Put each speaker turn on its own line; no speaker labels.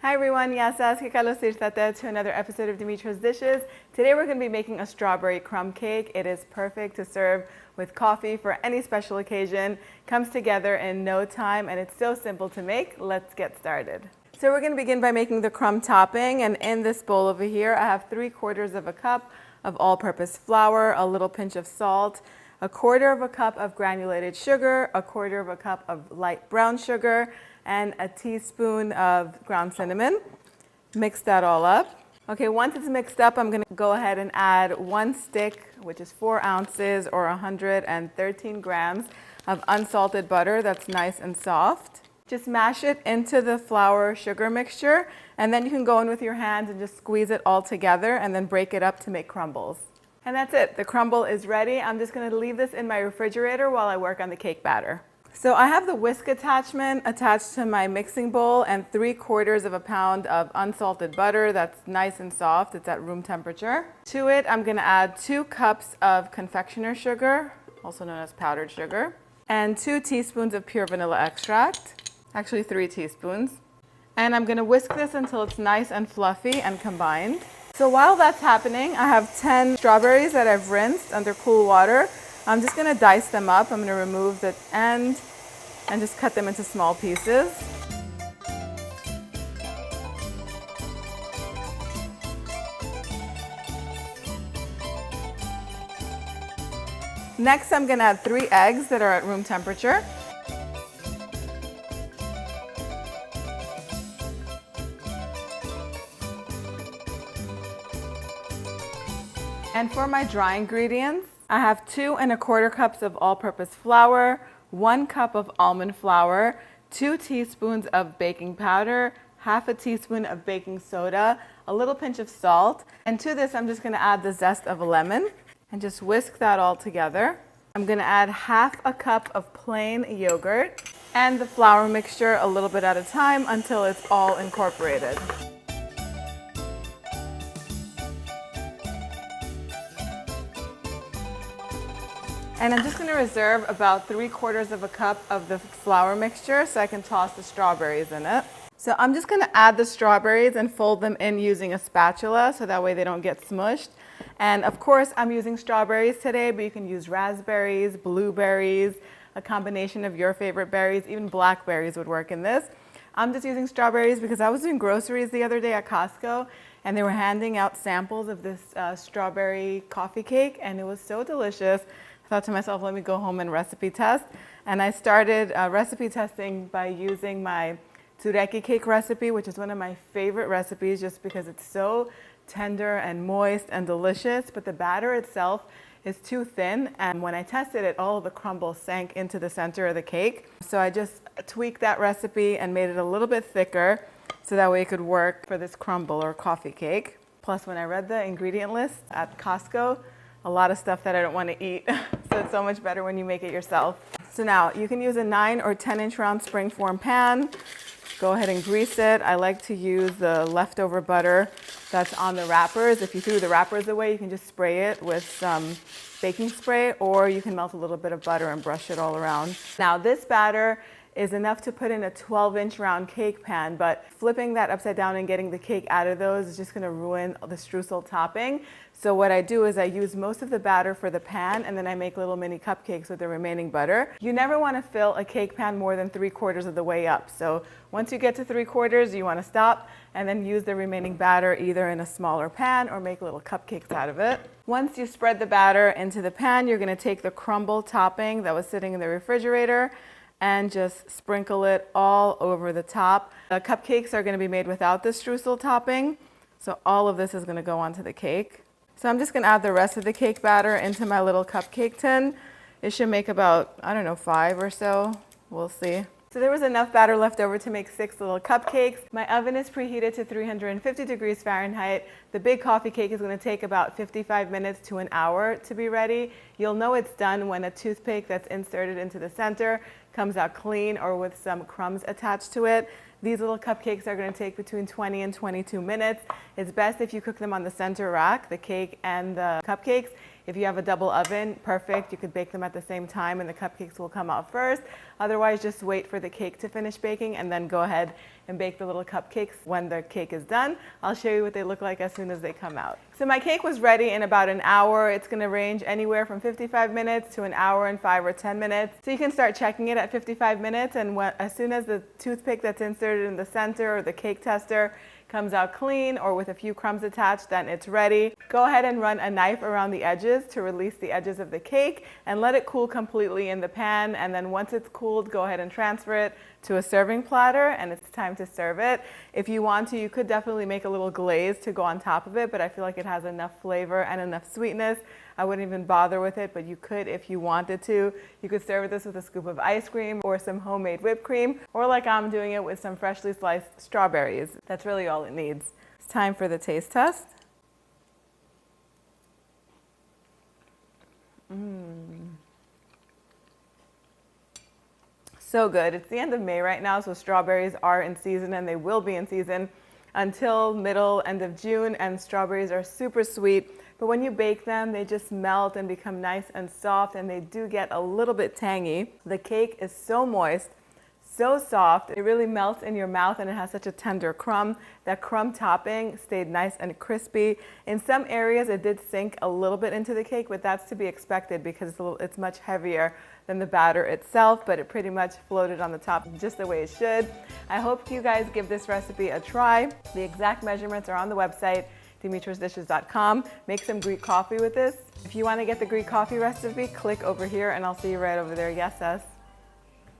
Hi everyone, yasas que kalos irtate to another episode of Dimitra's Dishes. Today we're going to be making a strawberry crumb cake. It is perfect to serve with coffee for any special occasion. Comes together in no time and it's so simple to make. Let's get started. So we're going to begin by making the crumb topping, and in this bowl over here I have 3/4 of a cup of all-purpose flour, a little pinch of salt, 1/4 cup of granulated sugar, 1/4 cup of light brown sugar, and a teaspoon of ground cinnamon. Mix that all up. Okay, once it's mixed up, I'm going to go ahead and add 1 stick, which is 4 ounces or 113 grams of unsalted butter that's nice and soft. Just mash it into the flour sugar mixture, and then you can go in with your hands and just squeeze it all together and then break it up to make crumbles. And that's it. The crumble is ready. I'm just going to leave this in my refrigerator while I work on the cake batter. So I have the whisk attachment attached to my mixing bowl and 3/4 pound of unsalted butter that's nice and soft. It's at room temperature. To it, I'm going to add 2 cups of confectioner sugar, also known as powdered sugar, and 2 teaspoons of pure vanilla extract, actually 3 teaspoons. And I'm going to whisk this until it's nice and fluffy and combined. So while that's happening, I have 10 strawberries that I've rinsed under cool water. I'm just going to dice them up. I'm going to remove the end and just cut them into small pieces. Next, I'm going to add 3 eggs that are at room temperature. And for my dry ingredients, I have 2 1/4 cups of all-purpose flour, 1 cup of almond flour, 2 teaspoons of baking powder, 1/2 teaspoon of baking soda, a little pinch of salt. And to this, I'm just going to add the zest of a lemon and just whisk that all together. I'm going to add 1/2 cup of plain yogurt and the flour mixture a little bit at a time until it's all incorporated. And I'm just going to reserve about 3/4 cup of the flour mixture so I can toss the strawberries in it. So I'm just going to add the strawberries and fold them in using a spatula so that way they don't get smushed. And of course I'm using strawberries today, but you can use raspberries, blueberries, a combination of your favorite berries, even blackberries would work in this. I'm just using strawberries because I was doing groceries the other day at Costco and they were handing out samples of this strawberry coffee cake, and it was so delicious. I thought to myself, let me go home and recipe test. And I started recipe testing by using my tureki cake recipe, which is one of my favorite recipes just because it's so tender and moist and delicious, but the batter itself is too thin. And when I tested it, all of the crumbles sank into the center of the cake. So I just tweaked that recipe and made it a little bit thicker so that way it could work for this crumble or coffee cake. Plus, when I read the ingredient list at Costco, a lot of stuff that I don't want to eat. So it's so much better when you make it yourself. So now you can use a 9 or 10-inch round springform pan. Go ahead and grease it. I like to use the leftover butter that's on the wrappers. If you threw the wrappers away, you can just spray it with some baking spray, or you can melt a little bit of butter and brush it all around. Now this batter is enough to put in a 12-inch round cake pan, but flipping that upside down and getting the cake out of those is just going to ruin the streusel topping. So what I do is I use most of the batter for the pan, and then I make little mini cupcakes with the remaining butter. You never want to fill a cake pan more than 3/4 of the way up. So once you get to 3/4, you want to stop and then use the remaining batter either in a smaller pan or make little cupcakes out of it. Once you spread the batter into the pan, you're going to take the crumble topping that was sitting in the refrigerator and just sprinkle it all over the top. The cupcakes are going to be made without the streusel topping, so all of this is going to go onto the cake. So I'm just going to add the rest of the cake batter into my little cupcake tin. It should make about, I don't know, 5 or so. We'll see. So there was enough batter left over to make 6 little cupcakes. My oven is preheated to 350 degrees Fahrenheit. The big coffee cake is going to take about 55 minutes to an hour to be ready. You'll know it's done when a toothpick that's inserted into the center comes out clean or with some crumbs attached to it. These little cupcakes are going to take between 20 and 22 minutes. It's best if you cook them on the center rack, the cake and the cupcakes. If you have a double oven, perfect. You could bake them at the same time and the cupcakes will come out first. Otherwise, just wait for the cake to finish baking and then go ahead and bake the little cupcakes when the cake is done. I'll show you what they look like as soon as they come out. So my cake was ready in about an hour. It's gonna range anywhere from 55 minutes to an hour and 5 or 10 minutes. So you can start checking it at 55 minutes, and as soon as the toothpick that's inserted in the center or the cake tester comes out clean or with a few crumbs attached, then it's ready. Go ahead and run a knife around the edges to release the edges of the cake and let it cool completely in the pan. And then once it's cooled, go ahead and transfer it to a serving platter, and it's time to serve it. If you want to, you could definitely make a little glaze to go on top of it, but I feel like it has enough flavor and enough sweetness. I wouldn't even bother with it, but you could if you wanted to. You could serve this with a scoop of ice cream or some homemade whipped cream, or like I'm doing it with some freshly sliced strawberries. That's really all it needs. It's time for the taste test. So good. It's the end of May right now, so strawberries are in season, and they will be in season until end of June, and strawberries are super sweet. But when you bake them, they just melt and become nice and soft, and they do get a little bit tangy. The cake is so moist, so soft. It really melts in your mouth, and it has such a tender crumb. That crumb topping stayed nice and crispy. In some areas, it did sink a little bit into the cake, but that's to be expected because it's much heavier than the batter itself, but it pretty much floated on the top just the way it should. I hope you guys give this recipe a try. The exact measurements are on the website, dimitrasdishes.com. Make some Greek coffee with this. If you want to get the Greek coffee recipe, click over here and I'll see you right over there. Yes, yes.